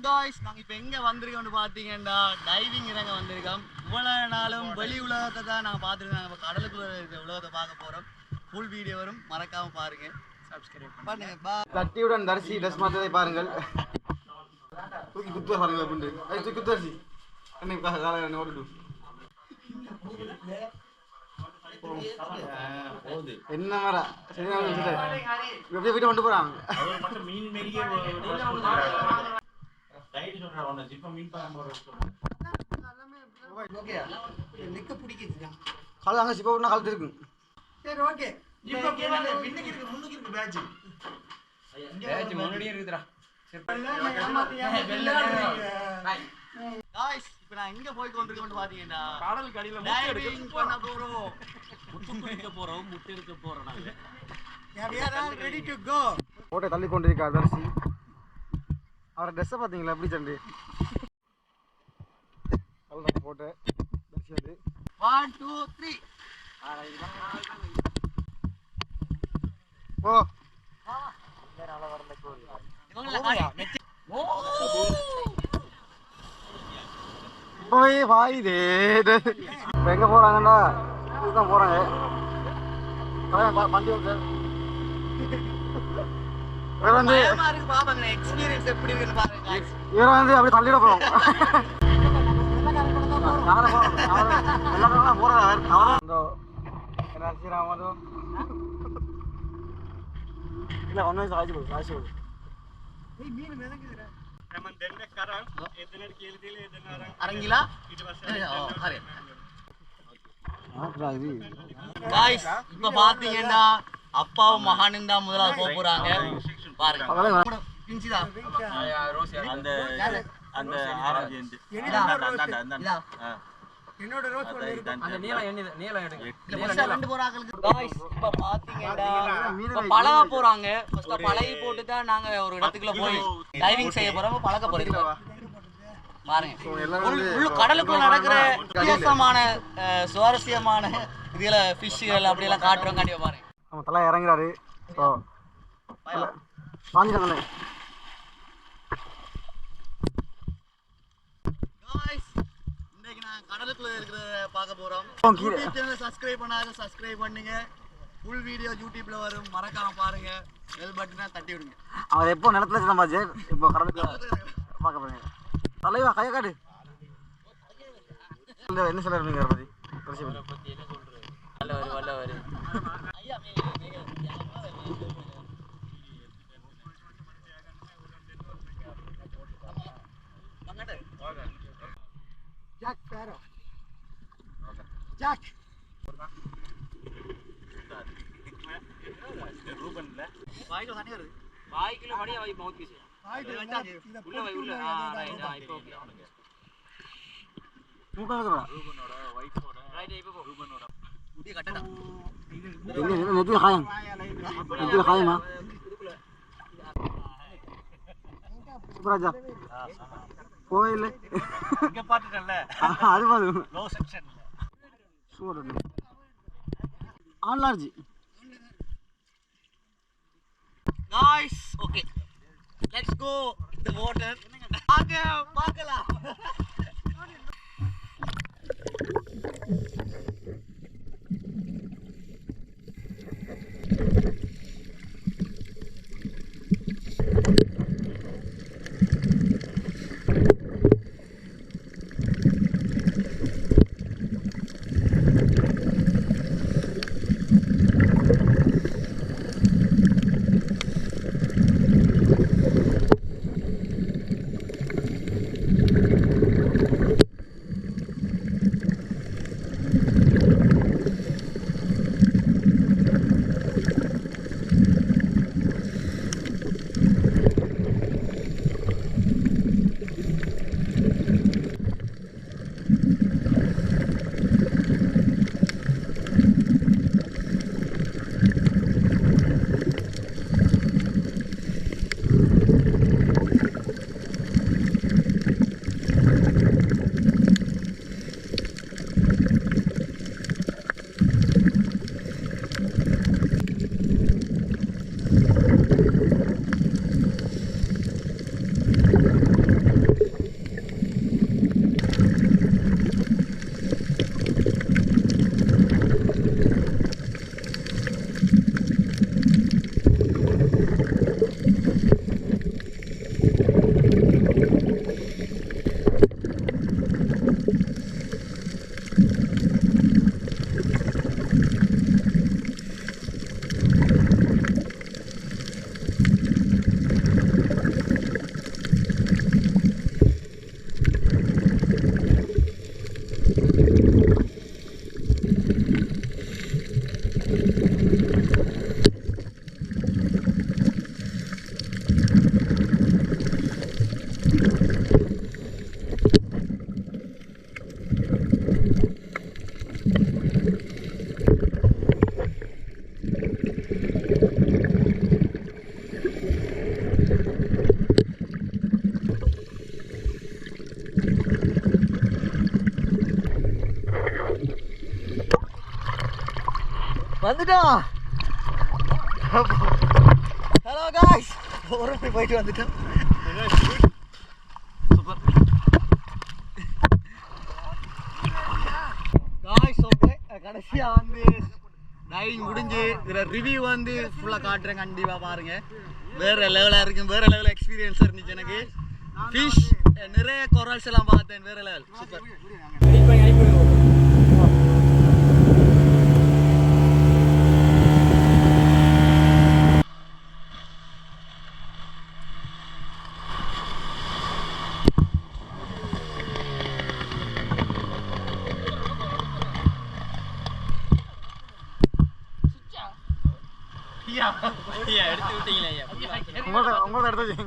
Guys, நாங்கள் இப்போ எங்கே வந்திருக்கோம்னு பார்த்தீங்கன்னா டைவிங் இறங்க வந்திருக்கோம். இவ்வளோ நாளும் வெளி உலகத்தை தான் நாங்கள் பார்த்துருக்கோம். இப்போ கடலுக்குள்ள இருக்கிற உலகத்தை பார்க்க போகிறோம். ஃபுல் வீடியோ வரும், மறக்காமல் பாருங்க. சப்ஸ்கிரைப் பண்ணுங்க. தட்டியுடன் தரிசி ட்ரெஸ் மாற்றதை பாருங்கள். தூக்கி குத்து பாருங்க அப்படின்னு தூக்கி குத்தரிசி என்ன ஓடிடு என்ன மர எப்படி வீட்டு கொண்டு போறாங்க. கால அங்கே சிப்பா விடனா காலத்து இருக்கு. சரி ஓகே முன்னாடியே இருக்குதுடா. காய்ஸ், இப்போ நான் எங்கே போய் கொண்டிருக்கோம்னு பார்த்தீங்கன்னா கடலுக்கு அடியில் டைவிங் பண்ண போகிறோம். முட்டை எடுக்க போகிறோம். நாங்கள் ரெடி டு கோ. போட்டை தள்ளி கொண்டிருக்கா தரிசி. அவரை ட்ரெஸ்ஸை பார்த்தீங்களா எப்படி சண்டு போட்டு தரிசி அது 1 2 3 ஓ போய் வாயுதே. இப்போ எங்கே போகிறாங்கன்னா இதுதான் போகிறாங்க. வண்டி வந்து இவர் வந்து அப்படியே தள்ளிட போகிறோம். எல்லாரும் போகிறாங்க. இல்லை ஒன்றும் சாய்ச்சி போகுது சாய்ச்சி போகுது. அரங்கிலா காய்ஸ், இப்ப பாத்தீங்கன்னா அப்பாவும் மகானும் தான் முதலாவது போக போறாங்க. பாருங்க என்னோட ரோஸ் அந்த நீலம் ரெண்டு போறாங்களுக்கு. காய்ஸ், இப்ப பாத்தீங்கன்னா பழக போறாங்க. பழகி போட்டு தான் நாங்க ஒரு இடத்துக்குள்ள போய் டைவிங் செய்ய போறோம். பழக போறோம். பாருங்க, கடலுக்குள்ள நடக்கிற வித்தியாசமான சுவாரஸ்யமான இதுல ஃபிஷ்கள் அப்படியெல்லாம் காட்டுறோம். கண்டிப்பா பாருங்க. அவன் தலை இறங்குறாரு. இன்னைக்கு நான் கடலுக்குள்ள இருக்கிறத பார்க்க போறோம். யூடியூப் சேனலை சப்ஸ்கிரைப் பண்ணாத சப்ஸ்கிரைப் பண்ணுங்க. ஃபுல் வீடியோ யூடியூப்ல வரும், மறக்காம பாருங்க. பெல் பட்டனை தட்டி விடுங்க. அவன் எப்போ நிலத்துல இருந்தா பாஜே, இப்போ கடலுக்குள்ள பார்க்க போறீங்க. தலைவா கையை காடு. என்ன சொல்றீங்க பத்தி? என்ன சொல்றீங்க? வல்லவர் ஐயா ஜாக் பேரோ ஜாக் ரூபன்ல வாயில தண்ணி வருது. வாய்க்குள்ள மடியா வாய் மவுத் பீஸ் வாயில வச்சாச்சு. உள்ள வை உள்ள. ரைட் இப்போ ஓகே. ரூபனோட வைஃபோட ரைட் இப்போ ரூபனோட முடி கட்டடா. இது நெத்தில காயம். நெத்தில காயமா? சுப்ராஜா போயில இங்க பாத்துட்டல. அது பாரு லோ செக்ஷன்ல சூரன் ஆன்லார்ஜி. Guys okay let's go the water. आगे பார்க்கலாம். வந்துட்டோம். ஹலோ காய்ஸ், ஒரு போயிட்டு வந்துட்டோம். Super guys. ஓகே, கடைசியா வந்து டைவிங் முடிஞ்சு இதில் ரிவ்யூ வந்து ஃபுல்லாக காட்டுறேன். கண்டிப்பாக பாருங்க. வேற லெவலாக இருக்கும். வேற லெவல் எக்ஸ்பீரியன்ஸ் இருந்துச்சு எனக்கு. ஃபிஷ் நிறைய கொரல்ஸ் எல்லாம் பார்த்தேன். வேற லெவல் சூப்பர். எடுத்து விட்டீங்களே உங்களோட எடுத்து